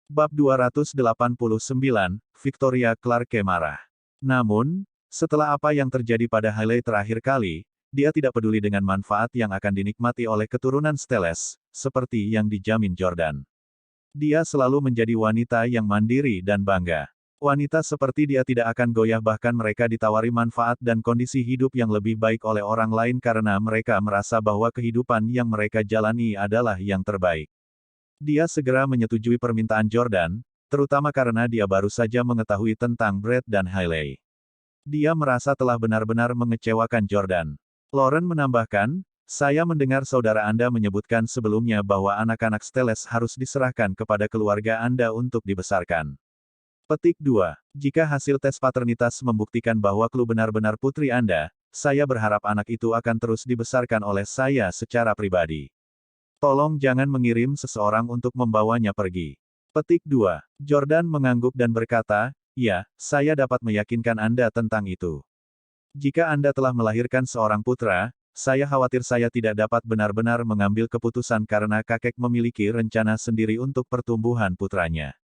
Bab 289, Victoria Clarke marah. Namun, setelah apa yang terjadi pada Hailey terakhir kali, dia tidak peduli dengan manfaat yang akan dinikmati oleh keturunan Steles, seperti yang dijamin Jordan. Dia selalu menjadi wanita yang mandiri dan bangga. Wanita seperti dia tidak akan goyah bahkan mereka ditawari manfaat dan kondisi hidup yang lebih baik oleh orang lain karena mereka merasa bahwa kehidupan yang mereka jalani adalah yang terbaik. Dia segera menyetujui permintaan Jordan, terutama karena dia baru saja mengetahui tentang Brett dan Hailey. Dia merasa telah benar-benar mengecewakan Jordan. Lauren menambahkan, saya mendengar saudara Anda menyebutkan sebelumnya bahwa anak-anak Steles harus diserahkan kepada keluarga Anda untuk dibesarkan. Petik 2. Jika hasil tes paternitas membuktikan bahwa Chloe benar-benar putri Anda, saya berharap anak itu akan terus dibesarkan oleh saya secara pribadi. Tolong jangan mengirim seseorang untuk membawanya pergi. Petik 2. Jordan mengangguk dan berkata, ya, saya dapat meyakinkan Anda tentang itu. Jika Anda telah melahirkan seorang putra, saya khawatir saya tidak dapat benar-benar mengambil keputusan karena kakek memiliki rencana sendiri untuk pertumbuhan putranya.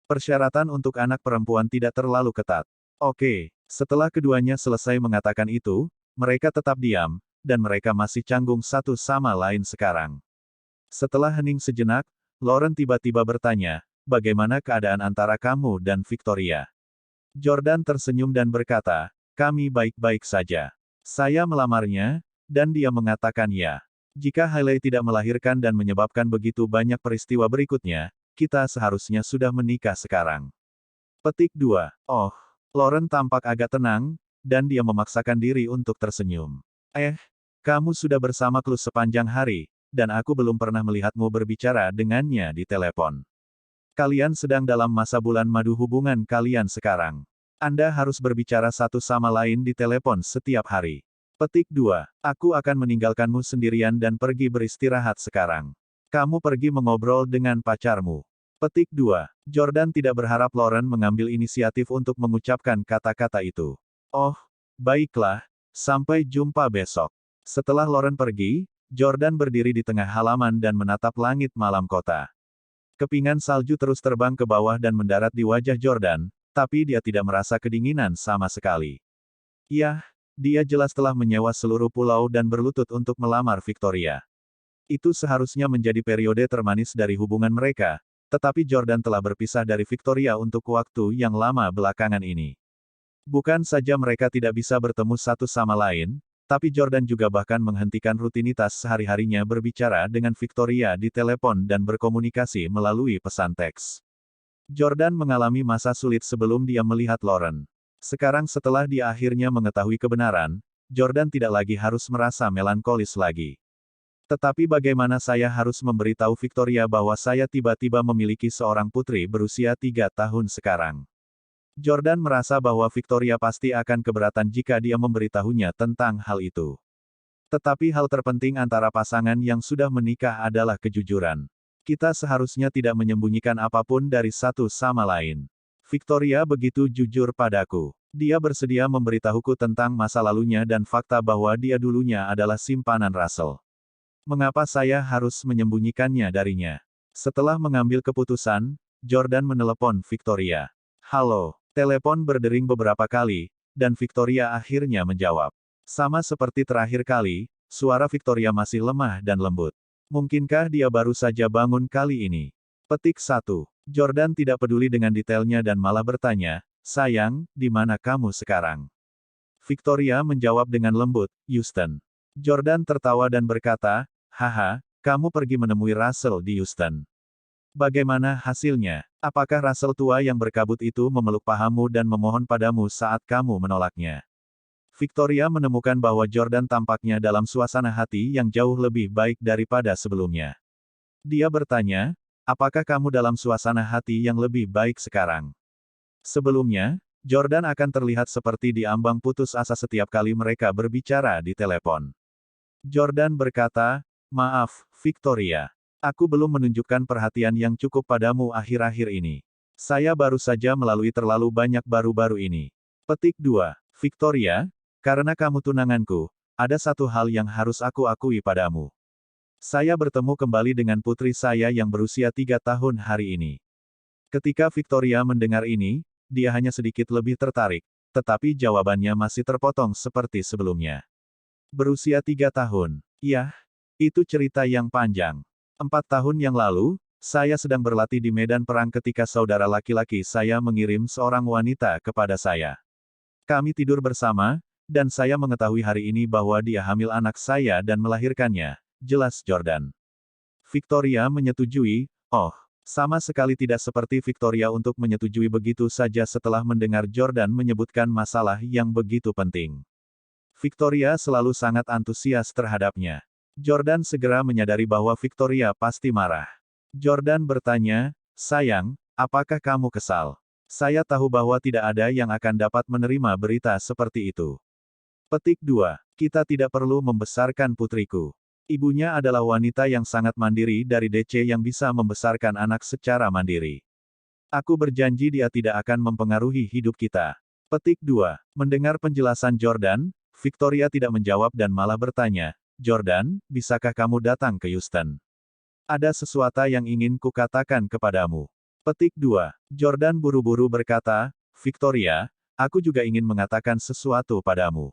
Persyaratan untuk anak perempuan tidak terlalu ketat. Oke, setelah keduanya selesai mengatakan itu, mereka tetap diam, dan mereka masih canggung satu sama lain sekarang. Setelah hening sejenak, Lauren tiba-tiba bertanya, bagaimana keadaan antara kamu dan Victoria? Jordan tersenyum dan berkata, kami baik-baik saja. Saya melamarnya, dan dia mengatakan ya. Jika Hailey tidak melahirkan dan menyebabkan begitu banyak peristiwa berikutnya, kita seharusnya sudah menikah sekarang. Petik 2. Oh, Lauren tampak agak tenang, dan dia memaksakan diri untuk tersenyum. Kamu sudah bersama Chloe sepanjang hari, dan aku belum pernah melihatmu berbicara dengannya di telepon. Kalian sedang dalam masa bulan madu hubungan kalian sekarang. Anda harus berbicara satu sama lain di telepon setiap hari. Petik 2. Aku akan meninggalkanmu sendirian dan pergi beristirahat sekarang. Kamu pergi mengobrol dengan pacarmu. Petik 2. Jordan tidak berharap Lauren mengambil inisiatif untuk mengucapkan kata-kata itu. Oh, baiklah, sampai jumpa besok. Setelah Lauren pergi, Jordan berdiri di tengah halaman dan menatap langit malam kota. Kepingan salju terus terbang ke bawah dan mendarat di wajah Jordan, tapi dia tidak merasa kedinginan sama sekali. Yah, dia jelas telah menyewa seluruh pulau dan berlutut untuk melamar Victoria. Itu seharusnya menjadi periode termanis dari hubungan mereka, tetapi Jordan telah berpisah dari Victoria untuk waktu yang lama belakangan ini. Bukan saja mereka tidak bisa bertemu satu sama lain, tapi Jordan juga bahkan menghentikan rutinitas sehari-harinya berbicara dengan Victoria di telepon dan berkomunikasi melalui pesan teks. Jordan mengalami masa sulit sebelum dia melihat Lauren. Sekarang setelah dia akhirnya mengetahui kebenaran, Jordan tidak lagi harus merasa melankolis lagi. Tetapi bagaimana saya harus memberitahu Victoria bahwa saya tiba-tiba memiliki seorang putri berusia 3 tahun sekarang? Jordan merasa bahwa Victoria pasti akan keberatan jika dia memberitahunya tentang hal itu. Tetapi hal terpenting antara pasangan yang sudah menikah adalah kejujuran. Kita seharusnya tidak menyembunyikan apapun dari satu sama lain. Victoria begitu jujur padaku. Dia bersedia memberitahuku tentang masa lalunya dan fakta bahwa dia dulunya adalah simpanan Russell. Mengapa saya harus menyembunyikannya darinya? Setelah mengambil keputusan, Jordan menelepon Victoria. Halo. Telepon berdering beberapa kali, dan Victoria akhirnya menjawab. Sama seperti terakhir kali, suara Victoria masih lemah dan lembut. Mungkinkah dia baru saja bangun kali ini? Petik 1. Jordan tidak peduli dengan detailnya dan malah bertanya, sayang, di mana kamu sekarang? Victoria menjawab dengan lembut, Houston. Jordan tertawa dan berkata, haha, kamu pergi menemui Russell di Houston. Bagaimana hasilnya? Apakah Russell tua yang berkabut itu memeluk pahamu dan memohon padamu saat kamu menolaknya? Victoria menemukan bahwa Jordan tampaknya dalam suasana hati yang jauh lebih baik daripada sebelumnya. Dia bertanya, apakah kamu dalam suasana hati yang lebih baik sekarang? Sebelumnya, Jordan akan terlihat seperti diambang putus asa setiap kali mereka berbicara di telepon. Jordan berkata, maaf, Victoria. Aku belum menunjukkan perhatian yang cukup padamu akhir-akhir ini. Saya baru saja melalui terlalu banyak baru-baru ini. Petik 2. Victoria, karena kamu tunanganku, ada satu hal yang harus aku akui padamu. Saya bertemu kembali dengan putri saya yang berusia 3 tahun hari ini. Ketika Victoria mendengar ini, dia hanya sedikit lebih tertarik, tetapi jawabannya masih terpotong seperti sebelumnya. Berusia 3 tahun. Yah, itu cerita yang panjang. 4 tahun yang lalu, saya sedang berlatih di medan perang ketika saudara laki-laki saya mengirim seorang wanita kepada saya. Kami tidur bersama, dan saya mengetahui hari ini bahwa dia hamil anak saya dan melahirkannya, jelas Jordan. Victoria menyetujui, oh, sama sekali tidak seperti Victoria untuk menyetujui begitu saja setelah mendengar Jordan menyebutkan masalah yang begitu penting. Victoria selalu sangat antusias terhadapnya. Jordan segera menyadari bahwa Victoria pasti marah. Jordan bertanya, sayang, apakah kamu kesal? Saya tahu bahwa tidak ada yang akan dapat menerima berita seperti itu. Petik 2. Kita tidak perlu membesarkan putriku. Ibunya adalah wanita yang sangat mandiri dari DC yang bisa membesarkan anak secara mandiri. Aku berjanji dia tidak akan mempengaruhi hidup kita. Petik 2. Mendengar penjelasan Jordan, Victoria tidak menjawab dan malah bertanya, Jordan, bisakah kamu datang ke Houston? Ada sesuatu yang ingin kukatakan kepadamu. Petik 2. Jordan buru-buru berkata, Victoria, aku juga ingin mengatakan sesuatu padamu.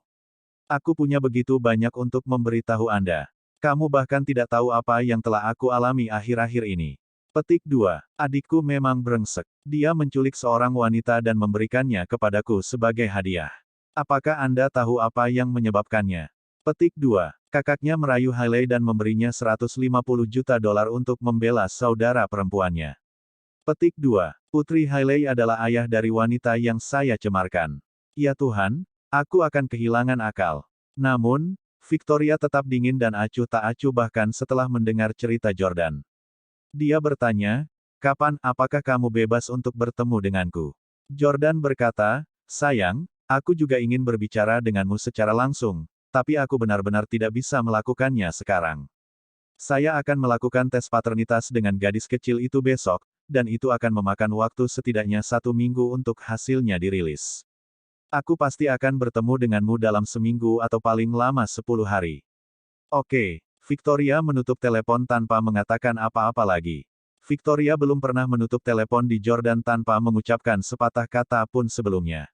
Aku punya begitu banyak untuk memberitahu Anda. Kamu bahkan tidak tahu apa yang telah aku alami akhir-akhir ini. Petik 2. Adikku memang brengsek. Dia menculik seorang wanita dan memberikannya kepadaku sebagai hadiah. Apakah Anda tahu apa yang menyebabkannya? Petik 2. Kakaknya merayu Hailey dan memberinya $150 juta untuk membela saudara perempuannya. Petik 2. Putri Hailey adalah ayah dari wanita yang saya cemarkan. Ya Tuhan, aku akan kehilangan akal. Namun, Victoria tetap dingin dan acuh tak acuh bahkan setelah mendengar cerita Jordan. Dia bertanya, kapan apakah kamu bebas untuk bertemu denganku? Jordan berkata, sayang, aku juga ingin berbicara denganmu secara langsung. Tapi aku benar-benar tidak bisa melakukannya sekarang. Saya akan melakukan tes paternitas dengan gadis kecil itu besok, dan itu akan memakan waktu setidaknya 1 minggu untuk hasilnya dirilis. Aku pasti akan bertemu denganmu dalam seminggu atau paling lama 10 hari. Oke, Victoria menutup telepon tanpa mengatakan apa-apa lagi. Victoria belum pernah menutup telepon di Jordan tanpa mengucapkan sepatah kata pun sebelumnya.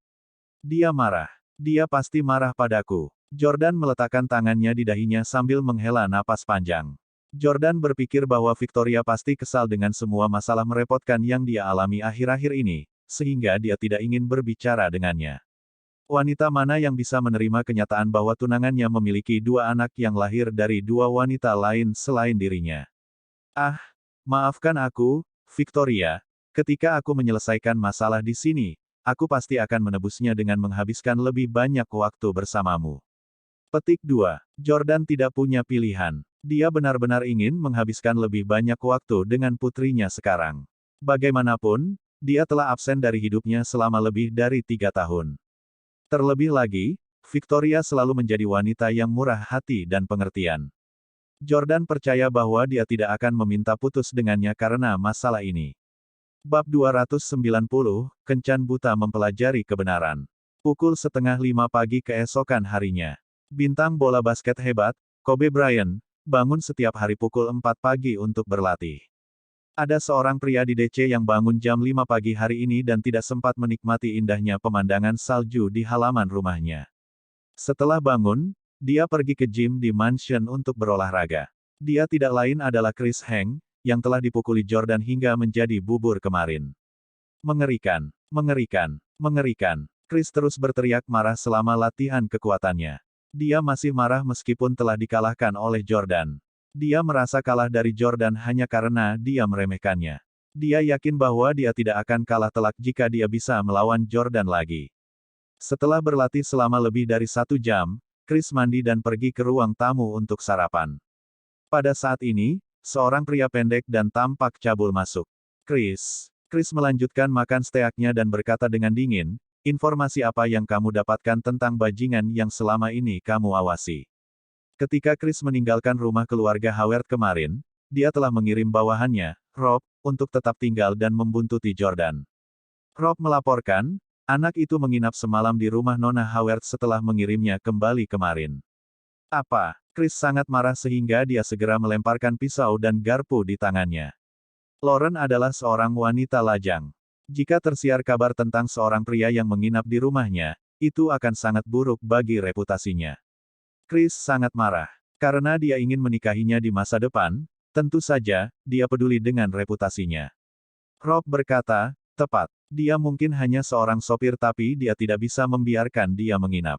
Dia marah. Dia pasti marah padaku. Jordan meletakkan tangannya di dahinya sambil menghela napas panjang. Jordan berpikir bahwa Victoria pasti kesal dengan semua masalah merepotkan yang dia alami akhir-akhir ini, sehingga dia tidak ingin berbicara dengannya. Wanita mana yang bisa menerima kenyataan bahwa tunangannya memiliki 2 anak yang lahir dari 2 wanita lain selain dirinya? Ah, maafkan aku, Victoria, ketika aku menyelesaikan masalah di sini, aku pasti akan menebusnya dengan menghabiskan lebih banyak waktu bersamamu. Petik 2. Jordan tidak punya pilihan. Dia benar-benar ingin menghabiskan lebih banyak waktu dengan putrinya sekarang. Bagaimanapun, dia telah absen dari hidupnya selama lebih dari 3 tahun. Terlebih lagi, Victoria selalu menjadi wanita yang murah hati dan pengertian. Jordan percaya bahwa dia tidak akan meminta putus dengannya karena masalah ini. Bab 290, Kencan Buta Mempelajari Kebenaran. Pukul 4:30 pagi keesokan harinya. Bintang bola basket hebat, Kobe Bryant, bangun setiap hari pukul 4 pagi untuk berlatih. Ada seorang pria di DC yang bangun jam 5 pagi hari ini dan tidak sempat menikmati indahnya pemandangan salju di halaman rumahnya. Setelah bangun, dia pergi ke gym di mansion untuk berolahraga. Dia tidak lain adalah Chris Heng, yang telah dipukuli Jordan hingga menjadi bubur kemarin. Mengerikan, mengerikan, mengerikan. Chris terus berteriak marah selama latihan kekuatannya. Dia masih marah meskipun telah dikalahkan oleh Jordan. Dia merasa kalah dari Jordan hanya karena dia meremehkannya. Dia yakin bahwa dia tidak akan kalah telak jika dia bisa melawan Jordan lagi. Setelah berlatih selama lebih dari 1 jam, Chris mandi dan pergi ke ruang tamu untuk sarapan. Pada saat ini, seorang pria pendek dan tampak cabul masuk. Chris melanjutkan makan steaknya dan berkata dengan dingin, informasi apa yang kamu dapatkan tentang bajingan yang selama ini kamu awasi? Ketika Chris meninggalkan rumah keluarga Howard kemarin, dia telah mengirim bawahannya, Rob, untuk tetap tinggal dan membuntuti Jordan. Rob melaporkan, anak itu menginap semalam di rumah Nona Howard setelah mengirimnya kembali kemarin. Apa? Chris sangat marah sehingga dia segera melemparkan pisau dan garpu di tangannya. Lauren adalah seorang wanita lajang. Jika tersiar kabar tentang seorang pria yang menginap di rumahnya, itu akan sangat buruk bagi reputasinya. Chris sangat marah. Karena dia ingin menikahinya di masa depan, tentu saja, dia peduli dengan reputasinya. Rob berkata, tepat. Dia mungkin hanya seorang sopir tapi dia tidak bisa membiarkan dia menginap.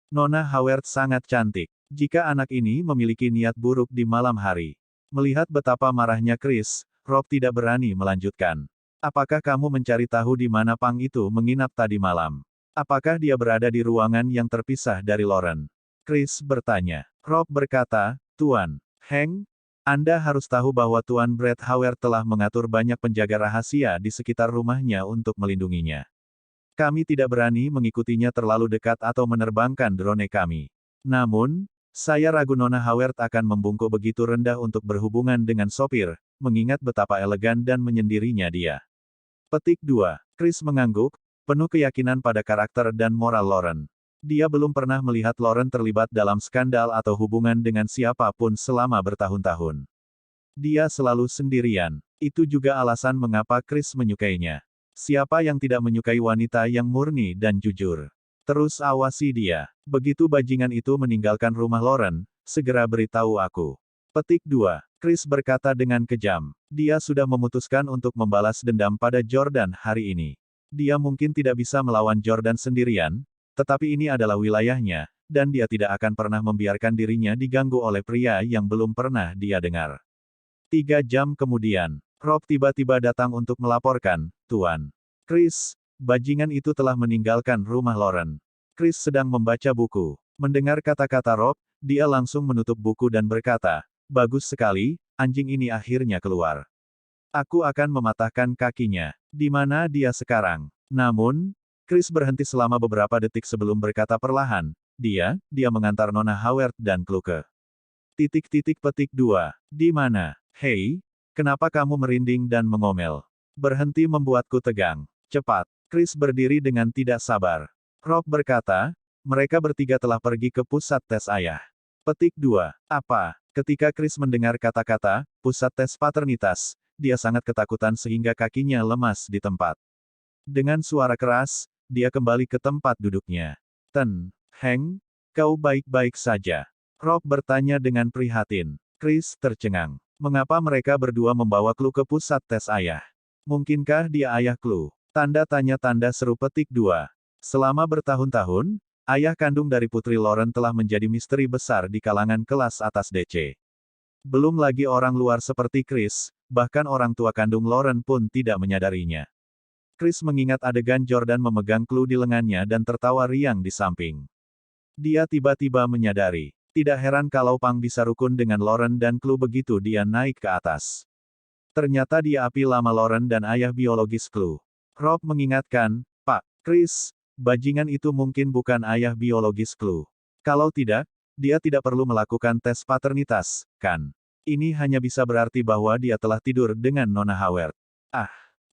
Nona Howard sangat cantik. Jika anak ini memiliki niat buruk di malam hari. Melihat betapa marahnya Chris, Rob tidak berani melanjutkan. Apakah kamu mencari tahu di mana Pang itu menginap tadi malam? Apakah dia berada di ruangan yang terpisah dari Lauren? Chris bertanya. Rob berkata, Tuan Hank, Anda harus tahu bahwa Tuan Brett Howard telah mengatur banyak penjaga rahasia di sekitar rumahnya untuk melindunginya. Kami tidak berani mengikutinya terlalu dekat atau menerbangkan drone kami. Namun, saya ragu Nona Howard akan membungkuk begitu rendah untuk berhubungan dengan sopir, mengingat betapa elegan dan menyendirinya dia. Petik 2. Chris mengangguk, penuh keyakinan pada karakter dan moral Lauren. Dia belum pernah melihat Lauren terlibat dalam skandal atau hubungan dengan siapapun selama bertahun-tahun. Dia selalu sendirian. Itu juga alasan mengapa Chris menyukainya. Siapa yang tidak menyukai wanita yang murni dan jujur? Terus awasi dia. Begitu bajingan itu meninggalkan rumah Lauren, segera beritahu aku. Petik 2. Chris berkata dengan kejam. Dia sudah memutuskan untuk membalas dendam pada Jordan hari ini. Dia mungkin tidak bisa melawan Jordan sendirian, tetapi ini adalah wilayahnya, dan dia tidak akan pernah membiarkan dirinya diganggu oleh pria yang belum pernah dia dengar. 3 jam kemudian, Rob tiba-tiba datang untuk melaporkan, Tuan Chris, bajingan itu telah meninggalkan rumah Lauren. Chris sedang membaca buku. Mendengar kata-kata Rob, dia langsung menutup buku dan berkata, bagus sekali, anjing ini akhirnya keluar. Aku akan mematahkan kakinya. Di mana dia sekarang? Namun, Chris berhenti selama beberapa detik sebelum berkata perlahan, dia mengantar Nona Howard dan Kluke. Petik 2. Di mana? Hei, kenapa kamu merinding dan mengomel? Berhenti membuatku tegang. Cepat. Chris berdiri dengan tidak sabar. Rob berkata, mereka bertiga telah pergi ke pusat tes ayah. Petik 2. Apa? Ketika Chris mendengar kata-kata, pusat tes paternitas, dia sangat ketakutan sehingga kakinya lemas di tempat. Dengan suara keras, dia kembali ke tempat duduknya. Hank, kau baik-baik saja? Rob bertanya dengan prihatin. Chris tercengang. Mengapa mereka berdua membawa Clue ke pusat tes ayah? Mungkinkah dia ayah Clue? Tanda tanya tanda seru petik 2. Selama bertahun-tahun, ayah kandung dari Putri Lauren telah menjadi misteri besar di kalangan kelas atas DC. Belum lagi orang luar seperti Chris, bahkan orang tua kandung Lauren pun tidak menyadarinya. Chris mengingat adegan Jordan memegang Clue di lengannya dan tertawa riang di samping. Dia tiba-tiba menyadari. Tidak heran kalau Pang bisa rukun dengan Lauren dan Clue begitu dia naik ke atas. Ternyata dia api lama Lauren dan ayah biologis Clue. Rob mengingatkan, Pak, Chris, bajingan itu mungkin bukan ayah biologis Clue. Kalau tidak, dia tidak perlu melakukan tes paternitas, kan? Ini hanya bisa berarti bahwa dia telah tidur dengan Nona Howard.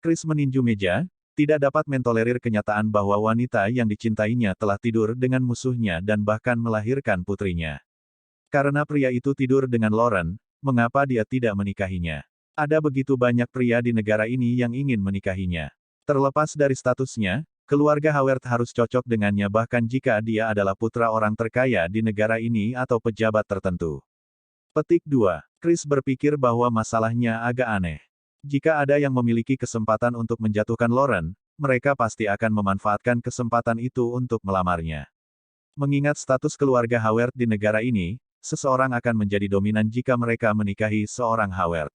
Chris meninju meja, tidak dapat mentolerir kenyataan bahwa wanita yang dicintainya telah tidur dengan musuhnya dan bahkan melahirkan putrinya. Karena pria itu tidur dengan Lauren, mengapa dia tidak menikahinya? Ada begitu banyak pria di negara ini yang ingin menikahinya. Terlepas dari statusnya, keluarga Howard harus cocok dengannya bahkan jika dia adalah putra orang terkaya di negara ini atau pejabat tertentu. Petik 2. Chris berpikir bahwa masalahnya agak aneh. Jika ada yang memiliki kesempatan untuk menjatuhkan Lauren, mereka pasti akan memanfaatkan kesempatan itu untuk melamarnya. Mengingat status keluarga Howard di negara ini, seseorang akan menjadi dominan jika mereka menikahi seorang Howard.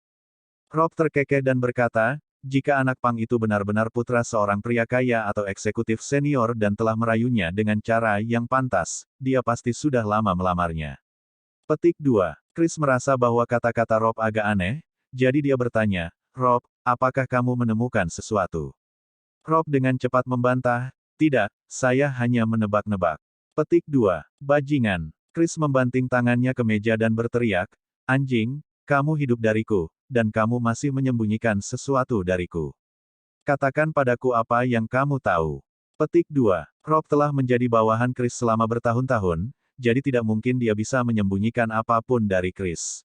Rob terkekeh dan berkata, jika anak Pang itu benar-benar putra seorang pria kaya atau eksekutif senior dan telah merayunya dengan cara yang pantas, dia pasti sudah lama melamarnya. Petik 2. Chris merasa bahwa kata-kata Rob agak aneh, jadi dia bertanya, Rob, apakah kamu menemukan sesuatu? Rob dengan cepat membantah, tidak, saya hanya menebak-nebak. Petik 2. Bajingan. Chris membanting tangannya ke meja dan berteriak, anjing, kamu hidup dariku, dan kamu masih menyembunyikan sesuatu dariku. Katakan padaku apa yang kamu tahu. Petik 2. Rob telah menjadi bawahan Chris selama bertahun-tahun, jadi tidak mungkin dia bisa menyembunyikan apapun dari Chris.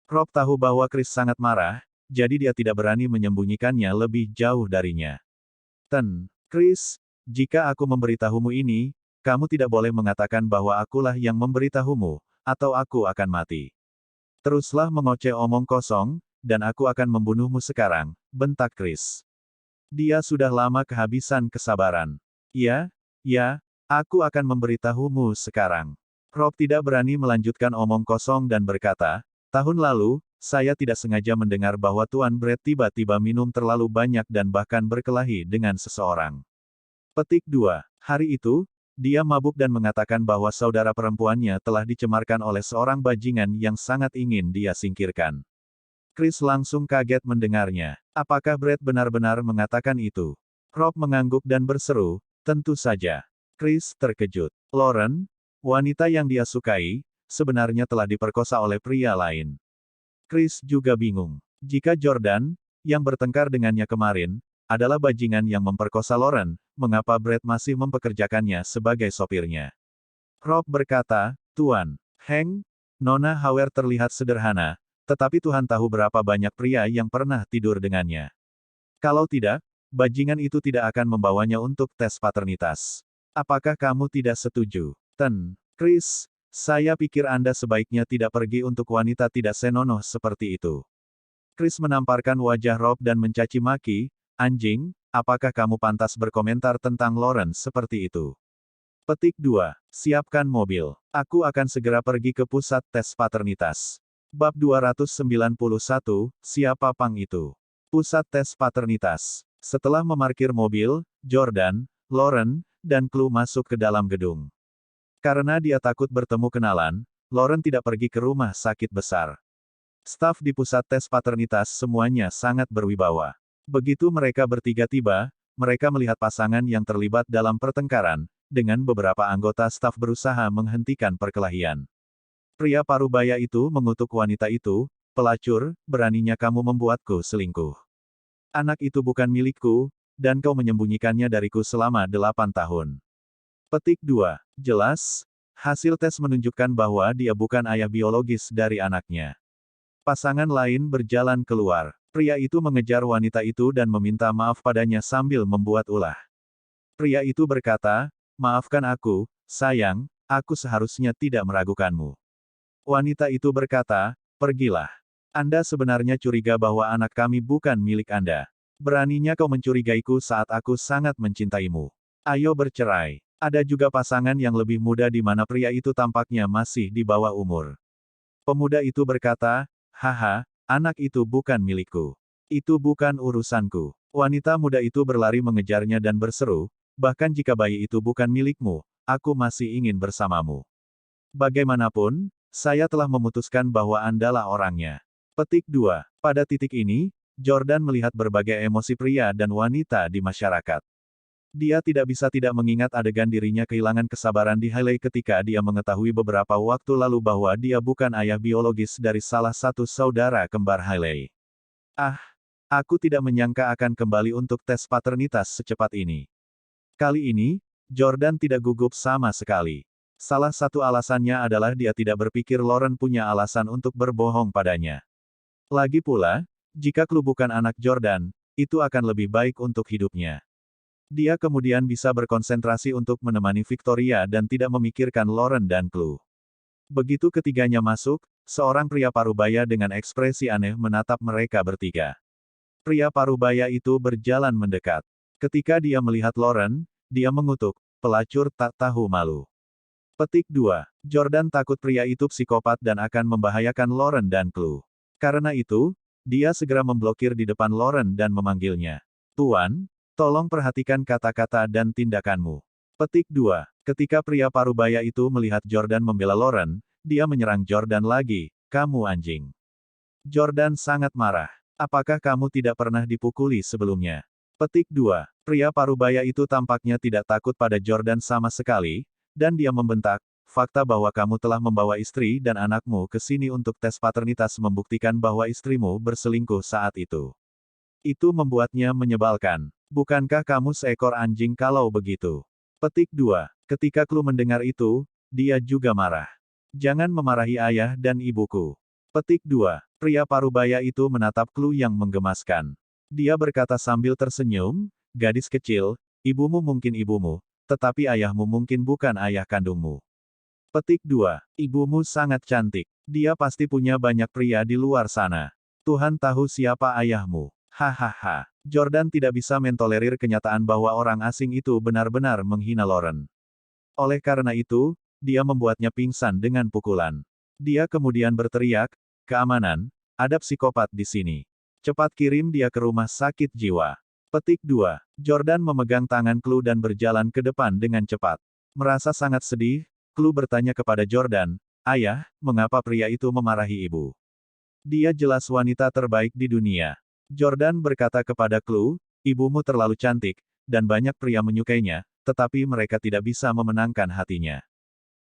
Rob tahu bahwa Chris sangat marah, jadi dia tidak berani menyembunyikannya lebih jauh darinya. Chris, jika aku memberitahumu ini, kamu tidak boleh mengatakan bahwa akulah yang memberitahumu, atau aku akan mati. Teruslah mengoceh omong kosong, dan aku akan membunuhmu sekarang, bentak Chris. Dia sudah lama kehabisan kesabaran. Ya, ya, aku akan memberitahumu sekarang. Rob tidak berani melanjutkan omong kosong dan berkata, tahun lalu, saya tidak sengaja mendengar bahwa Tuan Brett tiba-tiba minum terlalu banyak dan bahkan berkelahi dengan seseorang. Petik 2. Hari itu, dia mabuk dan mengatakan bahwa saudara perempuannya telah dicemarkan oleh seorang bajingan yang sangat ingin dia singkirkan. Chris langsung kaget mendengarnya. Apakah Brett benar-benar mengatakan itu? Rob mengangguk dan berseru, tentu saja. Chris terkejut. Lauren, wanita yang dia sukai, sebenarnya telah diperkosa oleh pria lain. Chris juga bingung. Jika Jordan, yang bertengkar dengannya kemarin, adalah bajingan yang memperkosa Lauren, mengapa Brett masih mempekerjakannya sebagai sopirnya? Rob berkata, Tuan Hank, Nona Howard terlihat sederhana, tetapi Tuhan tahu berapa banyak pria yang pernah tidur dengannya. Kalau tidak, bajingan itu tidak akan membawanya untuk tes paternitas. Apakah kamu tidak setuju? Chris, saya pikir Anda sebaiknya tidak pergi untuk wanita tidak senonoh seperti itu. Chris menamparkan wajah Rob dan mencaci maki, anjing, apakah kamu pantas berkomentar tentang Lauren seperti itu? Petik 2. Siapkan mobil. Aku akan segera pergi ke pusat tes paternitas. Bab 291, siapa Pang itu? Pusat tes paternitas. Setelah memarkir mobil, Jordan, Lauren, dan Chloe masuk ke dalam gedung. Karena dia takut bertemu kenalan, Lauren tidak pergi ke rumah sakit besar. Staf di pusat tes paternitas semuanya sangat berwibawa. Begitu mereka bertiga tiba, mereka melihat pasangan yang terlibat dalam pertengkaran, dengan beberapa anggota staf berusaha menghentikan perkelahian. Pria parubaya itu mengutuk wanita itu, pelacur, beraninya kamu membuatku selingkuh. Anak itu bukan milikku, dan kau menyembunyikannya dariku selama 8 tahun. Petik 2. Jelas, hasil tes menunjukkan bahwa dia bukan ayah biologis dari anaknya. Pasangan lain berjalan keluar. Pria itu mengejar wanita itu dan meminta maaf padanya sambil membuat ulah. Pria itu berkata, maafkan aku, sayang, aku seharusnya tidak meragukanmu. Wanita itu berkata, pergilah. Anda sebenarnya curiga bahwa anak kami bukan milik Anda. Beraninya kau mencurigaiku saat aku sangat mencintaimu. Ayo bercerai. Ada juga pasangan yang lebih muda di mana pria itu tampaknya masih di bawah umur. Pemuda itu berkata, haha, anak itu bukan milikku. Itu bukan urusanku. Wanita muda itu berlari mengejarnya dan berseru, bahkan jika bayi itu bukan milikmu, aku masih ingin bersamamu. Bagaimanapun, saya telah memutuskan bahwa Andalah orangnya. Petik 2. Pada titik ini, Jordan melihat berbagai emosi pria dan wanita di masyarakat. Dia tidak bisa tidak mengingat adegan dirinya kehilangan kesabaran di Hailey ketika dia mengetahui beberapa waktu lalu bahwa dia bukan ayah biologis dari salah satu saudara kembar Hailey. Ah, aku tidak menyangka akan kembali untuk tes paternitas secepat ini. Kali ini, Jordan tidak gugup sama sekali. Salah satu alasannya adalah dia tidak berpikir Lauren punya alasan untuk berbohong padanya. Lagi pula, jika Chloe bukan anak Jordan, itu akan lebih baik untuk hidupnya. Dia kemudian bisa berkonsentrasi untuk menemani Victoria dan tidak memikirkan Lauren dan Chloe. Begitu ketiganya masuk, seorang pria parubaya dengan ekspresi aneh menatap mereka bertiga. Pria parubaya itu berjalan mendekat. Ketika dia melihat Lauren, dia mengutuk, pelacur tak tahu malu. Petik 2. Jordan takut pria itu psikopat dan akan membahayakan Lauren dan Chloe. Karena itu, dia segera memblokir di depan Lauren dan memanggilnya. Tuan, tolong perhatikan kata-kata dan tindakanmu. Petik 2. Ketika pria parubaya itu melihat Jordan membela Lauren, dia menyerang Jordan lagi, kamu anjing. Jordan sangat marah. Apakah kamu tidak pernah dipukuli sebelumnya? Petik 2. Pria parubaya itu tampaknya tidak takut pada Jordan sama sekali, dan dia membentak, fakta bahwa kamu telah membawa istri dan anakmu ke sini untuk tes paternitas membuktikan bahwa istrimu berselingkuh saat itu. Itu membuatnya menyebalkan. Bukankah kamu seekor anjing kalau begitu? Petik 2. Ketika Chloe mendengar itu, dia juga marah. Jangan memarahi ayah dan ibuku. Petik 2. Pria parubaya itu menatap Clue yang menggemaskan. Dia berkata sambil tersenyum, gadis kecil, ibumu mungkin ibumu, tetapi ayahmu mungkin bukan ayah kandungmu. Petik 2. Ibumu sangat cantik. Dia pasti punya banyak pria di luar sana. Tuhan tahu siapa ayahmu. Hahaha. Jordan tidak bisa mentolerir kenyataan bahwa orang asing itu benar-benar menghina Lauren. Oleh karena itu, dia membuatnya pingsan dengan pukulan. Dia kemudian berteriak, keamanan, ada psikopat di sini. Cepat kirim dia ke rumah sakit jiwa. Petik 2. Jordan memegang tangan Clue dan berjalan ke depan dengan cepat. Merasa sangat sedih, Clue bertanya kepada Jordan, ayah, mengapa pria itu memarahi ibu? Dia jelas wanita terbaik di dunia. Jordan berkata kepada Clue, ibumu terlalu cantik, dan banyak pria menyukainya, tetapi mereka tidak bisa memenangkan hatinya.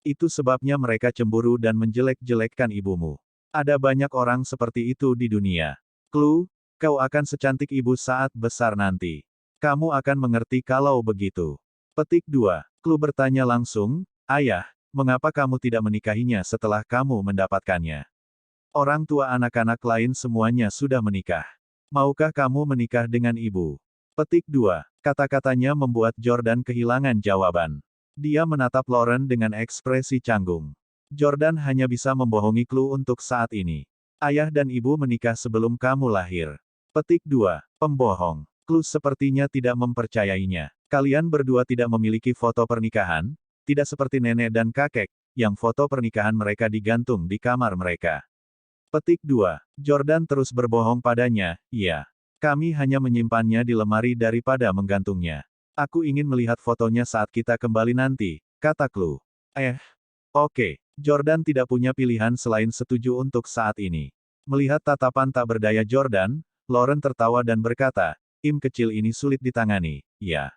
Itu sebabnya mereka cemburu dan menjelek-jelekkan ibumu. Ada banyak orang seperti itu di dunia. Clue, kau akan secantik ibu saat besar nanti. Kamu akan mengerti kalau begitu. Petik 2. Clue bertanya langsung, ayah, mengapa kamu tidak menikahinya setelah kamu mendapatkannya? Orang tua anak-anak lain semuanya sudah menikah. Maukah kamu menikah dengan ibu? Petik 2. Kata-katanya membuat Jordan kehilangan jawaban. Dia menatap Lauren dengan ekspresi canggung. Jordan hanya bisa membohongi Clue untuk saat ini. Ayah dan ibu menikah sebelum kamu lahir. Petik 2. Pembohong. Clue sepertinya tidak mempercayainya. Kalian berdua tidak memiliki foto pernikahan, tidak seperti nenek dan kakek, yang foto pernikahan mereka digantung di kamar mereka. Petik 2. Jordan terus berbohong padanya, iya. Kami hanya menyimpannya di lemari daripada menggantungnya. Aku ingin melihat fotonya saat kita kembali nanti, kata Clue. Oke. Jordan tidak punya pilihan selain setuju untuk saat ini. Melihat tatapan tak berdaya Jordan, Lauren tertawa dan berkata, im kecil ini sulit ditangani, ya.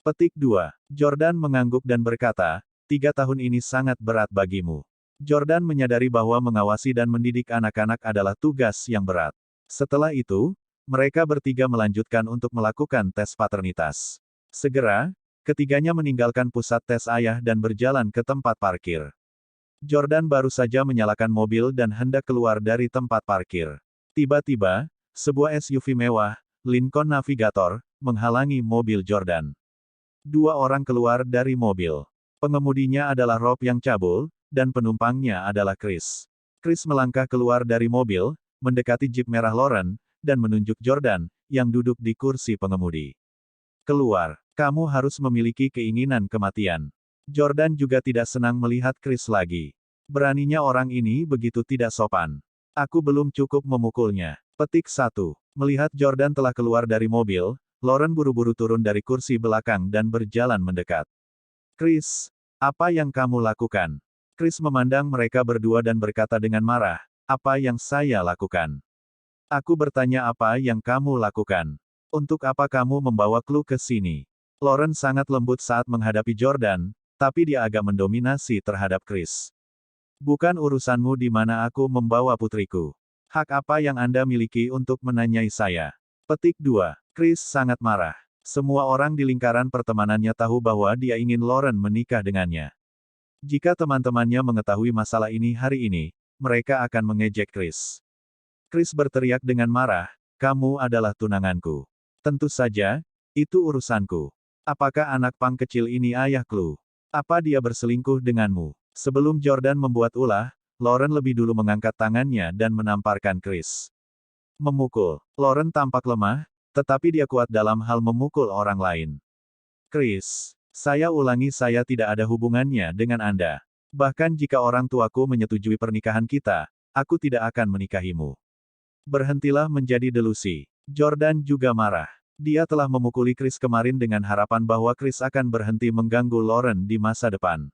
Petik 2. Jordan mengangguk dan berkata, 3 tahun ini sangat berat bagimu. Jordan menyadari bahwa mengawasi dan mendidik anak-anak adalah tugas yang berat. Setelah itu, mereka bertiga melanjutkan untuk melakukan tes paternitas. Segera, ketiganya meninggalkan pusat tes ayah dan berjalan ke tempat parkir. Jordan baru saja menyalakan mobil dan hendak keluar dari tempat parkir. Tiba-tiba, sebuah SUV mewah, Lincoln Navigator, menghalangi mobil Jordan. 2 orang keluar dari mobil. Pengemudinya adalah Rob yang cabul, dan penumpangnya adalah Chris. Chris melangkah keluar dari mobil, mendekati Jeep merah Lauren, dan menunjuk Jordan, yang duduk di kursi pengemudi. Keluar. Kamu harus memiliki keinginan kematian. Jordan juga tidak senang melihat Chris lagi. Beraninya orang ini begitu tidak sopan. Aku belum cukup memukulnya. Petik 1. Melihat Jordan telah keluar dari mobil, Lauren buru-buru turun dari kursi belakang dan berjalan mendekat. Chris, apa yang kamu lakukan? Chris memandang mereka berdua dan berkata dengan marah, apa yang saya lakukan? Aku bertanya apa yang kamu lakukan. Untuk apa kamu membawa Clue ke sini? Lauren sangat lembut saat menghadapi Jordan, tapi dia agak mendominasi terhadap Chris. Bukan urusanmu di mana aku membawa putriku. Hak apa yang Anda miliki untuk menanyai saya? Petik 2. Chris sangat marah. Semua orang di lingkaran pertemanannya tahu bahwa dia ingin Lauren menikah dengannya. Jika teman-temannya mengetahui masalah ini hari ini, mereka akan mengejek Chris. Chris berteriak dengan marah, kamu adalah tunanganku. Tentu saja, itu urusanku. Apakah anak pang kecil ini ayah Clue? Apa dia berselingkuh denganmu? Sebelum Jordan membuat ulah, Lauren lebih dulu mengangkat tangannya dan menamparkan Chris. Memukul. Lauren tampak lemah, tetapi dia kuat dalam hal memukul orang lain. Chris, saya ulangi saya tidak ada hubungannya dengan Anda. Bahkan jika orang tuaku menyetujui pernikahan kita, aku tidak akan menikahimu. Berhentilah menjadi delusi. Jordan juga marah. Dia telah memukuli Chris kemarin dengan harapan bahwa Chris akan berhenti mengganggu Lauren di masa depan.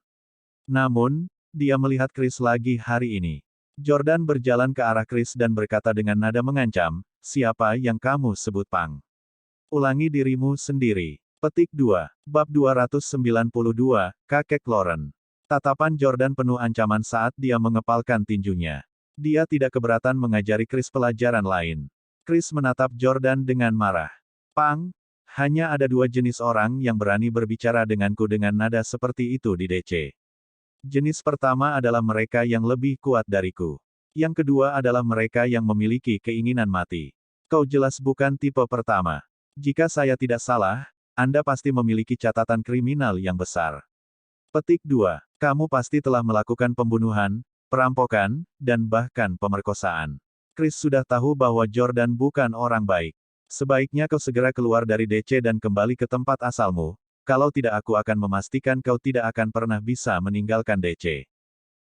Namun, dia melihat Chris lagi hari ini. Jordan berjalan ke arah Chris dan berkata dengan nada mengancam, siapa yang kamu sebut pang? Ulangi dirimu sendiri. Petik 2. Bab 292, Kakek Lauren. Tatapan Jordan penuh ancaman saat dia mengepalkan tinjunya. Dia tidak keberatan mengajari Chris pelajaran lain. Chris menatap Jordan dengan marah. Pang, hanya ada 2 jenis orang yang berani berbicara denganku dengan nada seperti itu di DC. Jenis pertama adalah mereka yang lebih kuat dariku. Yang kedua adalah mereka yang memiliki keinginan mati. Kau jelas bukan tipe pertama. Jika saya tidak salah, Anda pasti memiliki catatan kriminal yang besar. Petik 2. Kamu pasti telah melakukan pembunuhan, perampokan, dan bahkan pemerkosaan. Chris sudah tahu bahwa Jordan bukan orang baik. Sebaiknya kau segera keluar dari DC dan kembali ke tempat asalmu, kalau tidak aku akan memastikan kau tidak akan pernah bisa meninggalkan DC.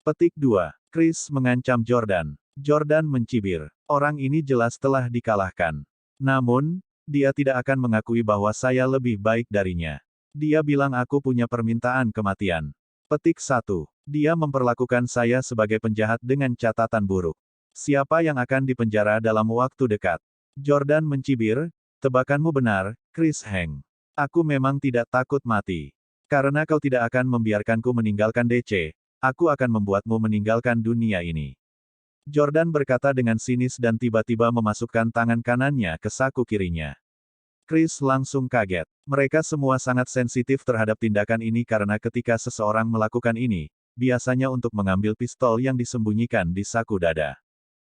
Petik 2. Chris mengancam Jordan. Jordan mencibir. Orang ini jelas telah dikalahkan. Namun, dia tidak akan mengakui bahwa saya lebih baik darinya. Dia bilang aku punya permintaan kematian. Petik 1. Dia memperlakukan saya sebagai penjahat dengan catatan buruk. Siapa yang akan dipenjara dalam waktu dekat? Jordan mencibir, tebakanmu benar, Chris Heng. Aku memang tidak takut mati. Karena kau tidak akan membiarkanku meninggalkan DC, aku akan membuatmu meninggalkan dunia ini. Jordan berkata dengan sinis dan tiba-tiba memasukkan tangan kanannya ke saku kirinya. Chris langsung kaget. Mereka semua sangat sensitif terhadap tindakan ini karena ketika seseorang melakukan ini, biasanya untuk mengambil pistol yang disembunyikan di saku dada.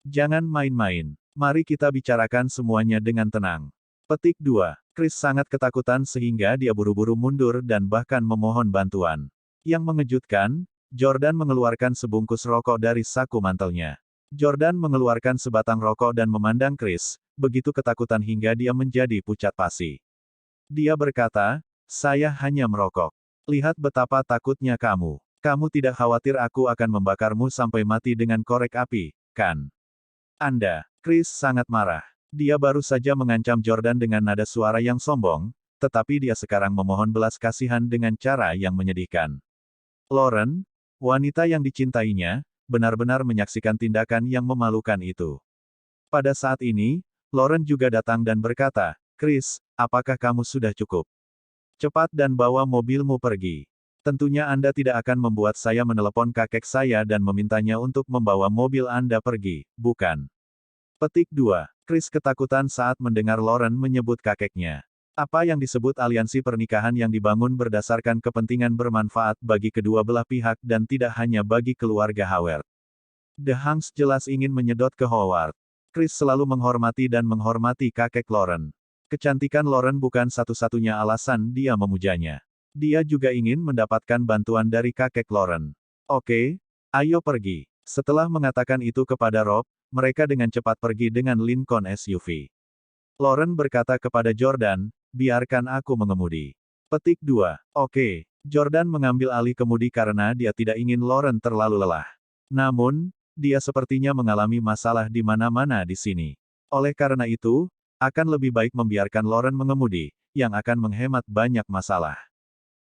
Jangan main-main. Mari kita bicarakan semuanya dengan tenang. Petik 2. Chris sangat ketakutan sehingga dia buru-buru mundur dan bahkan memohon bantuan. Yang mengejutkan, Jordan mengeluarkan sebungkus rokok dari saku mantelnya. Jordan mengeluarkan sebatang rokok dan memandang Chris, begitu ketakutan hingga dia menjadi pucat pasi. Dia berkata, saya hanya merokok. Lihat betapa takutnya kamu. Kamu tidak khawatir aku akan membakarmu sampai mati dengan korek api, kan? Anda. Chris sangat marah. Dia baru saja mengancam Jordan dengan nada suara yang sombong, tetapi dia sekarang memohon belas kasihan dengan cara yang menyedihkan. Lauren, wanita yang dicintainya, benar-benar menyaksikan tindakan yang memalukan itu. Pada saat ini, Lauren juga datang dan berkata, Chris, apakah kamu sudah cukup? Cepat dan bawa mobilmu pergi. Tentunya Anda tidak akan membuat saya menelepon kakek saya dan memintanya untuk membawa mobil Anda pergi, bukan? Petik 2. Chris ketakutan saat mendengar Lauren menyebut kakeknya. Apa yang disebut aliansi pernikahan yang dibangun berdasarkan kepentingan bermanfaat bagi kedua belah pihak dan tidak hanya bagi keluarga Howard. The Hanks jelas ingin menyedot ke Howard. Chris selalu menghormati dan menghormati kakek Lauren. Kecantikan Lauren bukan satu-satunya alasan dia memujanya. Dia juga ingin mendapatkan bantuan dari kakek Lauren. Oke, ayo pergi. Setelah mengatakan itu kepada Rob, mereka dengan cepat pergi dengan Lincoln SUV. Lauren berkata kepada Jordan, biarkan aku mengemudi. Petik 2. Oke. Jordan mengambil alih kemudi karena dia tidak ingin Lauren terlalu lelah. Namun, dia sepertinya mengalami masalah di mana-mana di sini. Oleh karena itu, akan lebih baik membiarkan Lauren mengemudi, yang akan menghemat banyak masalah.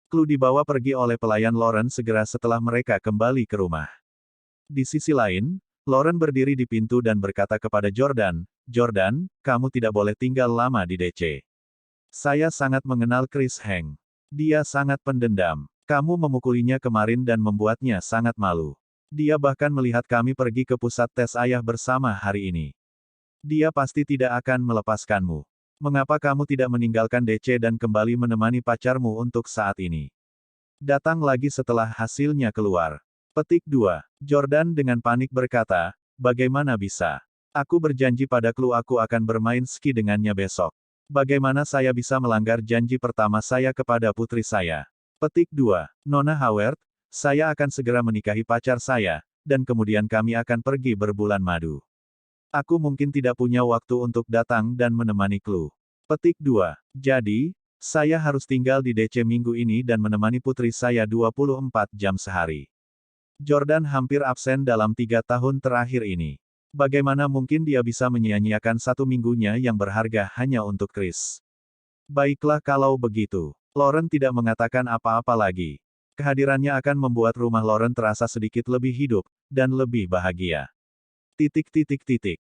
Clue dibawa pergi oleh pelayan Lauren segera setelah mereka kembali ke rumah. Di sisi lain, Lauren berdiri di pintu dan berkata kepada Jordan, Jordan, kamu tidak boleh tinggal lama di DC. Saya sangat mengenal Chris Heng. Dia sangat pendendam. Kamu memukulinya kemarin dan membuatnya sangat malu. Dia bahkan melihat kami pergi ke pusat tes ayah bersama hari ini. Dia pasti tidak akan melepaskanmu. Mengapa kamu tidak meninggalkan DC dan kembali menemani pacarmu untuk saat ini? Datang lagi setelah hasilnya keluar. Petik 2. Jordan dengan panik berkata, bagaimana bisa? Aku berjanji pada Clue aku akan bermain ski dengannya besok. Bagaimana saya bisa melanggar janji pertama saya kepada putri saya? Petik 2. Nona Howard, saya akan segera menikahi pacar saya, dan kemudian kami akan pergi berbulan madu. Aku mungkin tidak punya waktu untuk datang dan menemani Clue. Petik 2. Jadi, saya harus tinggal di DC minggu ini dan menemani putri saya 24 jam sehari. Jordan hampir absen dalam 3 tahun terakhir ini. Bagaimana mungkin dia bisa menyia-nyiakan 1 minggunya yang berharga hanya untuk Chris? Baiklah kalau begitu. Lauren tidak mengatakan apa-apa lagi. Kehadirannya akan membuat rumah Lauren terasa sedikit lebih hidup, dan lebih bahagia.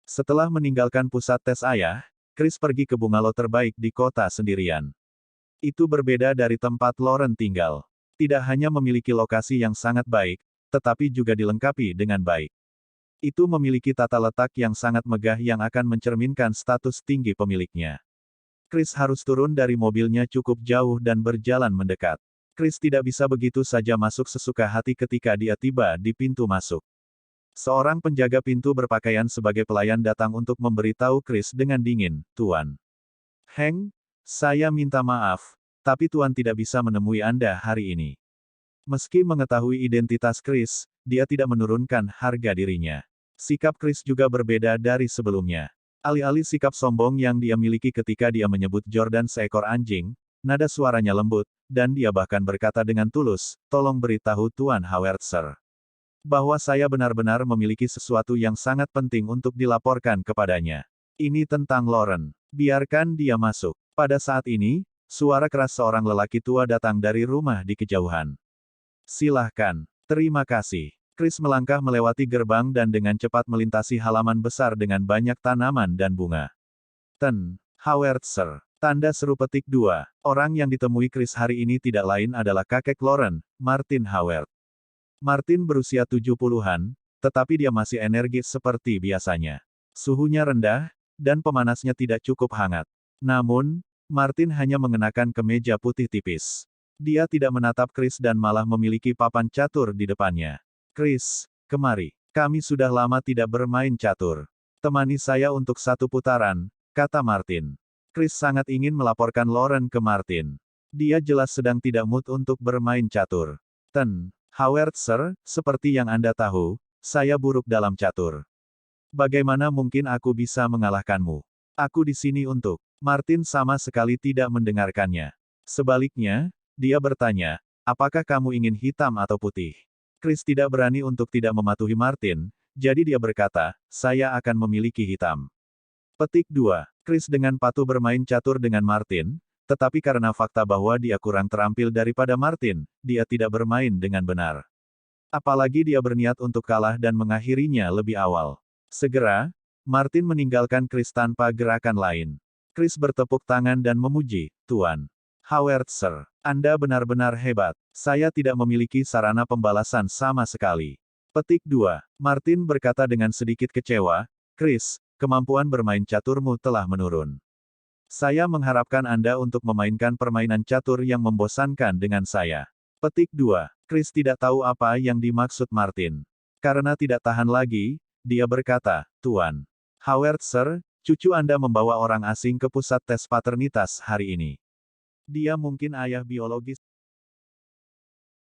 Setelah meninggalkan pusat tes ayah, Chris pergi ke bungalow terbaik di kota sendirian. Itu berbeda dari tempat Lauren tinggal. Tidak hanya memiliki lokasi yang sangat baik, tetapi juga dilengkapi dengan baik. Itu memiliki tata letak yang sangat megah yang akan mencerminkan status tinggi pemiliknya. Chris harus turun dari mobilnya cukup jauh dan berjalan mendekat. Chris tidak bisa begitu saja masuk sesuka hati ketika dia tiba di pintu masuk. Seorang penjaga pintu berpakaian sebagai pelayan datang untuk memberitahu Chris dengan dingin, "Tuan Heng, saya minta maaf, tapi Tuan tidak bisa menemui Anda hari ini." Meski mengetahui identitas Chris, dia tidak menurunkan harga dirinya. Sikap Chris juga berbeda dari sebelumnya. Alih-alih sikap sombong yang dia miliki ketika dia menyebut Jordan seekor anjing, nada suaranya lembut, dan dia bahkan berkata dengan tulus, "Tolong beritahu Tuan Howard Sir, bahwa saya benar-benar memiliki sesuatu yang sangat penting untuk dilaporkan kepadanya. Ini tentang Lauren. Biarkan dia masuk." Pada saat ini, suara keras seorang lelaki tua datang dari rumah di kejauhan. "Silahkan. Terima kasih." Chris melangkah melewati gerbang dan dengan cepat melintasi halaman besar dengan banyak tanaman dan bunga. Howard Sir. Tanda seru petik 2. Orang yang ditemui Chris hari ini tidak lain adalah kakek Lauren, Martin Howard. Martin berusia 70-an, tetapi dia masih energis seperti biasanya. Suhunya rendah, dan pemanasnya tidak cukup hangat. Namun, Martin hanya mengenakan kemeja putih tipis. Dia tidak menatap Chris dan malah memiliki papan catur di depannya. "Chris, kemari. Kami sudah lama tidak bermain catur. Temani saya untuk satu putaran," kata Martin. Chris sangat ingin melaporkan Lauren ke Martin. Dia jelas sedang tidak mood untuk bermain catur. Howard Sir, seperti yang Anda tahu, saya buruk dalam catur. Bagaimana mungkin aku bisa mengalahkanmu? Aku di sini untuk..." Martin sama sekali tidak mendengarkannya. Sebaliknya, dia bertanya, "Apakah kamu ingin hitam atau putih?" Chris tidak berani untuk tidak mematuhi Martin, jadi dia berkata, "Saya akan memiliki hitam." Petik 2. Chris dengan patuh bermain catur dengan Martin, tetapi karena fakta bahwa dia kurang terampil daripada Martin, dia tidak bermain dengan benar. Apalagi dia berniat untuk kalah dan mengakhirinya lebih awal. Segera, Martin meninggalkan Chris tanpa gerakan lain. Chris bertepuk tangan dan memuji, "Tuan Howard Sir, Anda benar-benar hebat. Saya tidak memiliki sarana pembalasan sama sekali." Petik 2. Martin berkata dengan sedikit kecewa, "Chris, kemampuan bermain caturmu telah menurun. Saya mengharapkan Anda untuk memainkan permainan catur yang membosankan dengan saya." Petik 2. Chris tidak tahu apa yang dimaksud Martin. Karena tidak tahan lagi, dia berkata, "Tuan Howard Sir, cucu Anda membawa orang asing ke pusat tes paternitas hari ini. Dia mungkin ayah biologis